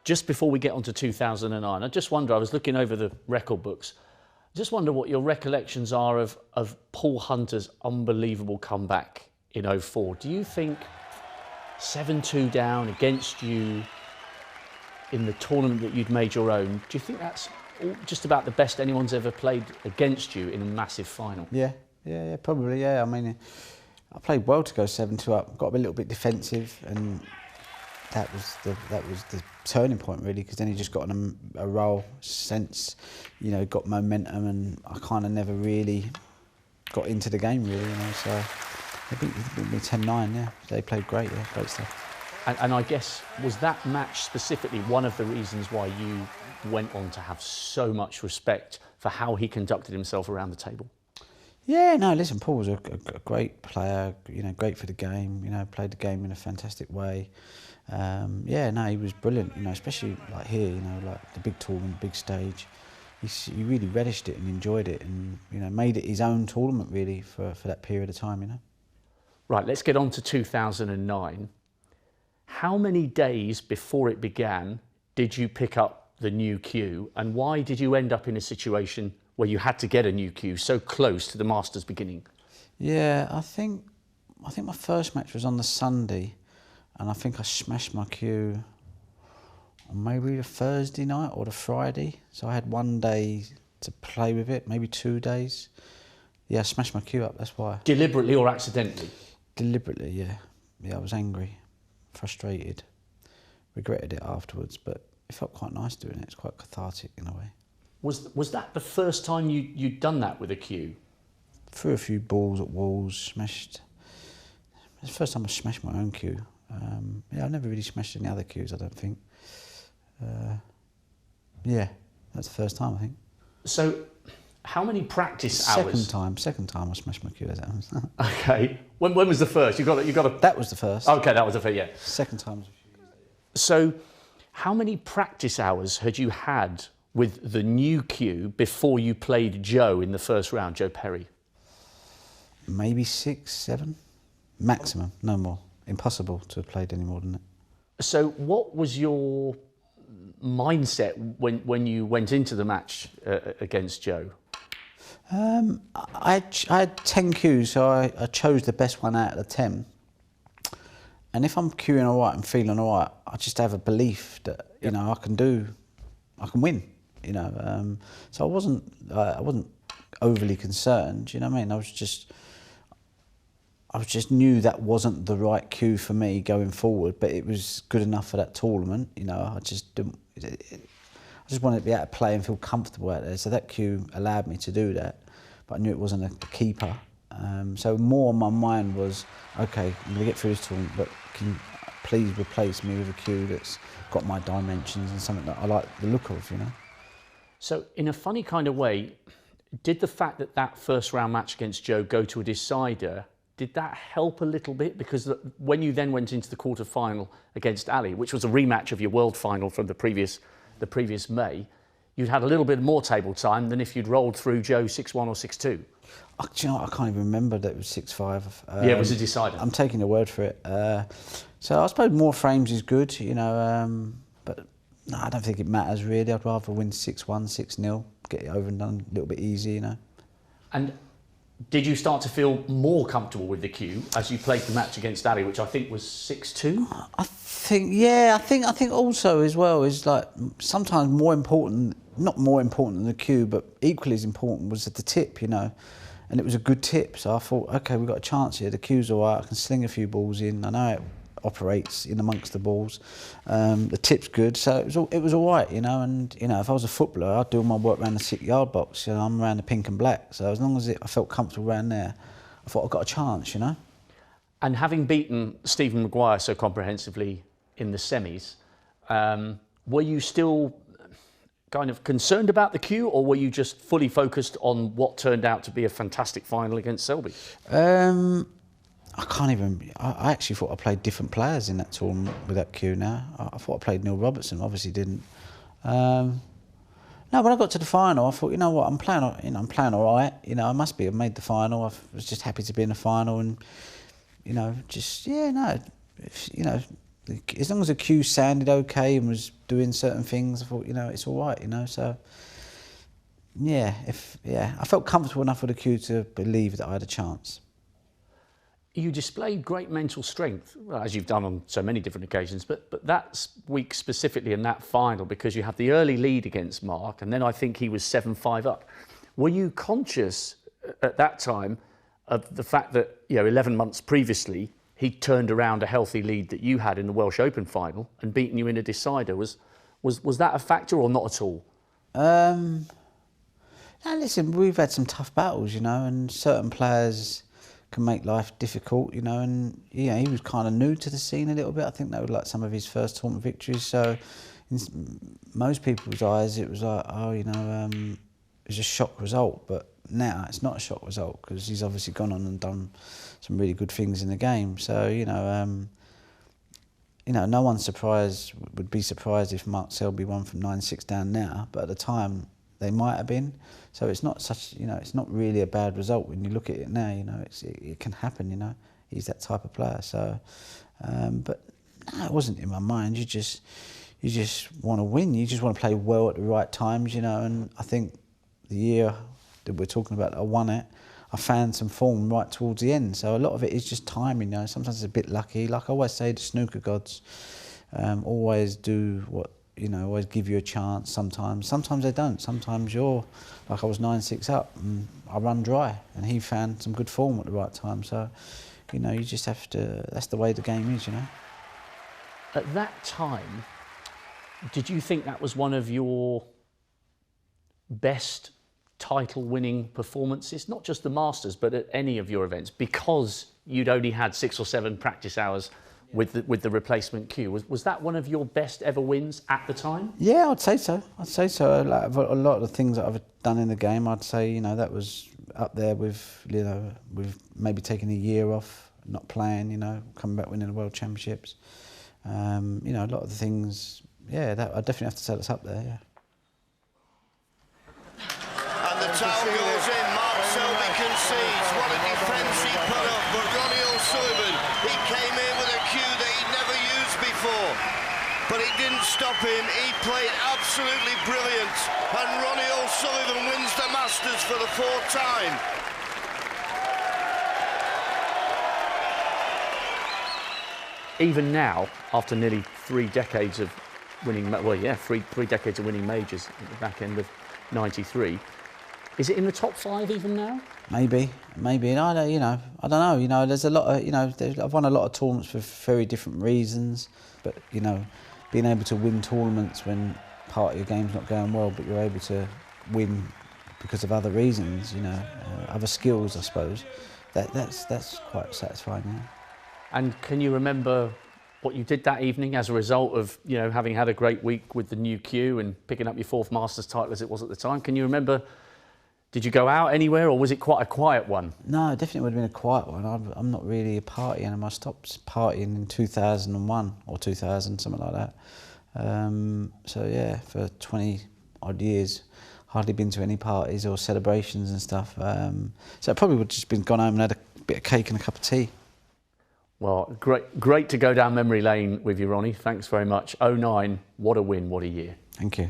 just before we get on to 2009, I just wonder, I was looking over the record books, I just wonder what your recollections are of Paul Hunter's unbelievable comeback in '04. Do you think 7-2 down against you in the tournament that you'd made your own, do you think that's just about the best anyone's ever played against you in a massive final? Yeah, probably, yeah. I mean, I played well to go 7-2 up, got a little bit defensive, and that was the turning point really, because then he just got on a roll, sense, you know, got momentum, and I kind of never really got into the game really, you know. So they beat me 10-9, yeah. They played great, yeah, great stuff. And I guess, was that match specifically one of the reasons why you went on to have so much respect for how he conducted himself around the table? Yeah, no, listen, Paul was a great player, you know, great for the game, you know, played the game in a fantastic way. Yeah, no, he was brilliant, you know, especially like here, you know, like the big tournament, big stage. He really relished it and enjoyed it, and, you know, made it his own tournament really for that period of time, you know. Right, let's get on to 2009. How many days before it began did you pick up the new cue, and why did you end up in a situation where you had to get a new cue so close to the Masters beginning? Yeah, I think my first match was on the Sunday, and I think I smashed my cue on maybe the Thursday night or the Friday. So I had one day to play with it, maybe 2 days. Yeah, I smashed my cue up, that's why. Deliberately or accidentally? Deliberately, yeah. Yeah, I was angry, frustrated, regretted it afterwards, but it felt quite nice doing it. It's quite cathartic in a way. Was that the first time you'd done that with a cue? Threw a few balls at walls, smashed. It's the first time I smashed my own cue. Yeah, I've never really smashed any other cues, I don't think. Yeah, that's the first time, I think. So, how many practice hours? Second time I smashed my cue. Okay. When was the first? You got a. That was the first. Okay, that was the first. Yeah. Second time was a few years later. So, how many practice hours had you had with the new cue before you played Joe in the first round, Joe Perry? Maybe 6, 7, maximum, no more. Impossible to have played any more than that. So what was your mindset when you went into the match against Joe? I had 10 cues, so I chose the best one out of the 10. And if I'm cueing all right and feeling all right, I just have a belief that, you know, I can win, you know. So I wasn't overly concerned, you know what I mean? I just knew that wasn't the right cue for me going forward, but it was good enough for that tournament, you know. I just wanted to be able to play and feel comfortable out there, so that cue allowed me to do that, but I knew it wasn't a keeper. So more on my mind was, okay, I'm going to get through this tournament, but can you please replace me with a cue that's got my dimensions and something that I like the look of, you know. So in a funny kind of way, did the fact that first round match against Joe go to a decider, did that help a little bit? Because when you then went into the quarter-final against Ali, which was a rematch of your world final from the previous May, you'd had a little bit more table time than if you'd rolled through Joe 6-1 or 6-2. Do you know what? I can't even remember that it was 6-5. Yeah, it was a decider. I'm taking your word for it. So I suppose more frames is good, you know, but no, I don't think it matters really. I'd rather win 6-1, 6-0, get it over and done a little bit easy, you know. And did you start to feel more comfortable with the cue as you played the match against Ali, which I think was 6-2? I think also as well is like sometimes more important, not more important than the cue, but equally as important was the tip, you know. And it was a good tip, so I thought, okay, we've got a chance here. The cue's all right. I can sling a few balls in. I know it operates in amongst the balls. The tip's good, so it was all right, you know. And you know, if I was a footballer, I'd do all my work around the 6-yard box. You know, I'm around the pink and black, so as long as I felt comfortable around there, I thought I got a chance, you know. And having beaten Stephen Maguire so comprehensively in the semis, were you still kind of concerned about the cue, or were you just fully focused on what turned out to be a fantastic final against Selby? I can't even. I actually thought I played different players in that tournament with that cue. Now I thought I played Neil Robertson. Obviously didn't. No, when I got to the final, I thought, you know what, I'm playing all right. You know, I must be. I made the final. I was just happy to be in the final, and you know, just yeah, no, you know, as long as the cue sounded okay and was doing certain things, I thought, you know, it's all right, you know. So yeah, I felt comfortable enough with the cue to believe that I had a chance. You displayed great mental strength, well, as you've done on so many different occasions, but that week specifically in that final, because you had the early lead against Mark, and then I think he was 7-5 up. Were you conscious at that time of the fact that, you know, 11 months previously, he turned around a healthy lead that you had in the Welsh Open final and beaten you in a decider? Was that a factor or not at all? Now listen, we've had some tough battles, you know, and certain players can make life difficult, you know, and yeah, he was kind of new to the scene a little bit. I think that was like some of his first tournament victories. So in most people's eyes, it was like, oh, you know, it was a shock result. But now it's not a shock result because he's obviously gone on and done some really good things in the game. So, you know, no one's would be surprised if Mark Selby won from 9-6 down now. But at the time, they might have been. So it's not such, you know, it's not really a bad result when you look at it now, you know, it can happen, you know. He's that type of player. So, but no, it wasn't in my mind. You just want to win. You just want to play well at the right times, you know. And I think the year that we're talking about, I won it. I found some form right towards the end. So a lot of it is just timing, you know. Sometimes it's a bit lucky. Like I always say, the snooker gods always do what, you know, always give you a chance sometimes. Sometimes they don't. Sometimes you're, like I was 9-6 up and I run dry and he found some good form at the right time. So, you know, you just have to, that's the way the game is, you know. At that time, did you think that was one of your best title-winning performances? Not just the Masters, but at any of your events, because you'd only had 6 or 7 practice hours with the replacement cue. Was that one of your best ever wins at the time? Yeah, I'd say so. Like, a lot of the things that I've done in the game, I'd say, you know, that was up there with, you know, with maybe taking a year off, not playing, you know, coming back winning the World Championships. You know, a lot of the things, yeah, that I definitely have to say that's up there, yeah. And the towel goes in, Mark Selby concedes. What a defence he put up, but Ronnie O'Sullivan, he came in with a cue that he'd never used before. But it didn't stop him, he played absolutely brilliant. And Ronnie O'Sullivan wins the Masters for the 4th time. Even now, after nearly 3 decades of winning, well, yeah, three decades of winning majors at the back end of '93, is it in the top 5 even now? Maybe. And I don't, I don't know. You know, there's a lot of, I've won a lot of tournaments for very different reasons. But, you know, being able to win tournaments when part of your game's not going well, but you're able to win because of other reasons, you know, other skills, I suppose. That's quite satisfying. Yeah. And can you remember what you did that evening as a result of, you know, having had a great week with the new cue and picking up your 4th Masters title as it was at the time? Can you remember? Did you go out anywhere, or was it quite a quiet one? No, it definitely would have been a quiet one. I'm not really a party animal. I stopped partying in 2001 or 2000, something like that. So yeah, for 20 odd years, hardly been to any parties or celebrations and stuff. So I probably would have just been gone home and had a bit of cake and a cup of tea. Well, great to go down memory lane with you, Ronnie. Thanks very much. '09, what a win, what a year. Thank you.